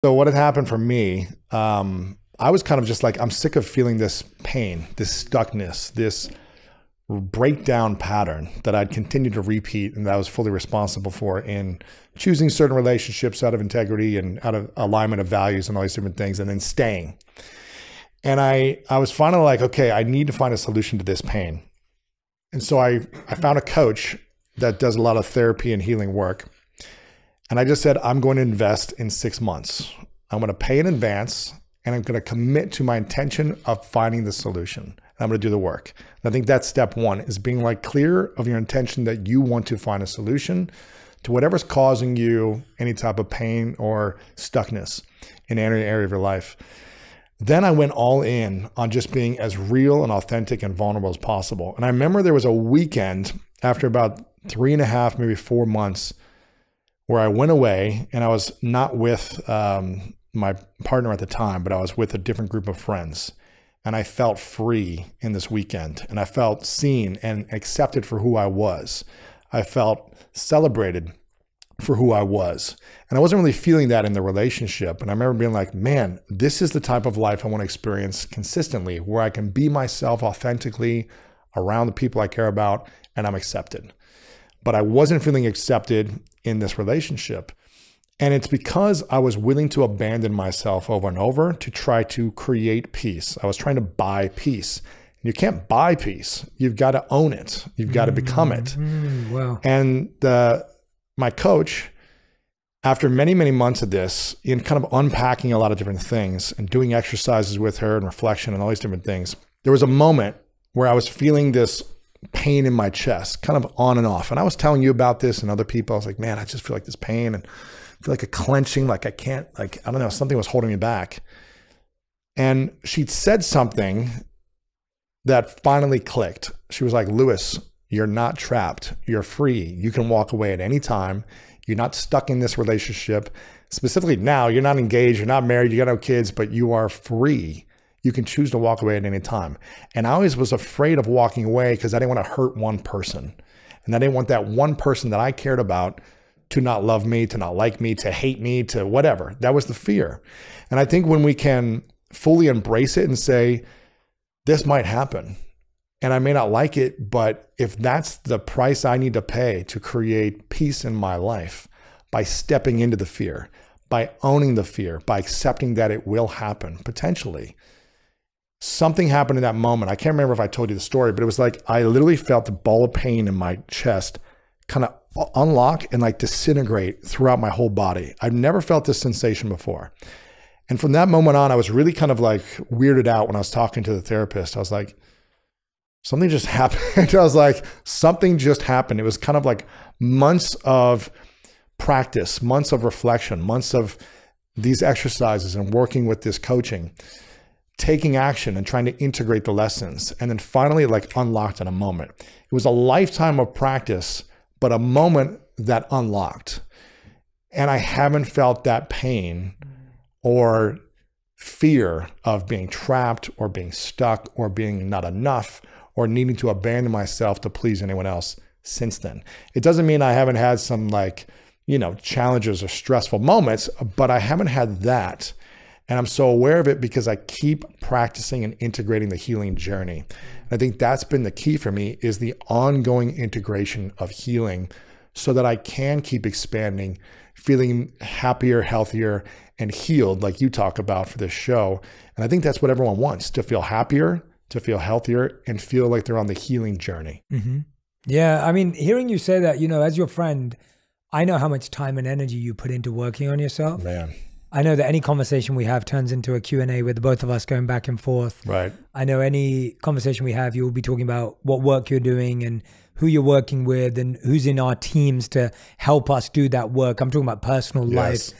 So what had happened for me, I was kind of just like, I'm sick of feeling this pain, this stuckness, this breakdown pattern that I'd continued to repeat and that I was fully responsible for in choosing certain relationships out of integrity and out of alignment of values and all these different things, and then staying. And I was finally like, okay, I need to find a solution to this pain. And so I found a coach that does a lot of therapy and healing work. And I just said, I'm going to invest in 6 months. I'm going to pay in advance and I'm going to commit to my intention of finding the solution. And I'm going to do the work. And I think that's step one, is being like clear of your intention that you want to find a solution to whatever's causing you any type of pain or stuckness in any area of your life. Then I went all in on just being as real and authentic and vulnerable as possible. And I remember there was a weekend after about 3.5, maybe 4 months, where I went away and I was not with my partner at the time, but I was with a different group of friends. And I felt free in this weekend, and I felt seen and accepted for who I was. I felt celebrated for who I was. And I wasn't really feeling that in the relationship. And I remember being like, man, this is the type of life I want to experience consistently, where I can be myself authentically around the people I care about and I'm accepted. But I wasn't feeling accepted in this relationship. And it's because I was willing to abandon myself over and over to try to create peace. I was trying to buy peace. You can't buy peace. You've got to own it. You've got to become it. Wow. And my coach, after many, many months of this, in kind of unpacking a lot of different things and doing exercises with her and reflection and all these different things, there was a moment where I was feeling this pain in my chest, kind of on and off. And I was telling you about this and other people. I was like, man, I just feel like this pain and I feel like a clenching, like I can't, like, I don't know, something was holding me back. And she'd said something that finally clicked. She was like, Lewis, you're not trapped. You're free. You can walk away at any time. You're not stuck in this relationship. Specifically now, you're not engaged, you're not married, you got no kids, but you are free. You can choose to walk away at any time. And I always was afraid of walking away because I didn't want to hurt one person. And I didn't want that one person that I cared about to not love me, to not like me, to hate me, to whatever. That was the fear. And I think when we can fully embrace it and say, this might happen, and I may not like it, but if that's the price I need to pay to create peace in my life, by stepping into the fear, by owning the fear, by accepting that it will happen, potentially. Something happened in that moment. I can't remember if I told you the story, but it was like I literally felt the ball of pain in my chest kind of unlock and like disintegrate throughout my whole body. I've never felt this sensation before. And from that moment on, I was really kind of like weirded out when I was talking to the therapist. I was like, something just happened. I was like, something just happened. It was kind of like months of practice, months of reflection, months of these exercises and working with this coaching, taking action and trying to integrate the lessons. And then finally, like unlocked in a moment. It was a lifetime of practice, but a moment that unlocked. And I haven't felt that pain or fear of being trapped or being stuck or being not enough or needing to abandon myself to please anyone else since then. It doesn't mean I haven't had some like, you know, challenges or stressful moments, but I haven't had that. And I'm so aware of it because I keep practicing and integrating the healing journey. And I think that's been the key for me, is the ongoing integration of healing so that I can keep expanding, feeling happier, healthier, and healed, like you talk about for this show. And I think that's what everyone wants, to feel happier, to feel healthier, and feel like they're on the healing journey. Mm-hmm. Yeah, I mean, hearing you say that, you know, as your friend, I know how much time and energy you put into working on yourself. Man. I know that any conversation we have turns into a Q&A with both of us going back and forth. Right. I know any conversation we have, you will be talking about what work you're doing and who you're working with and who's in our teams to help us do that work. I'm talking about personal life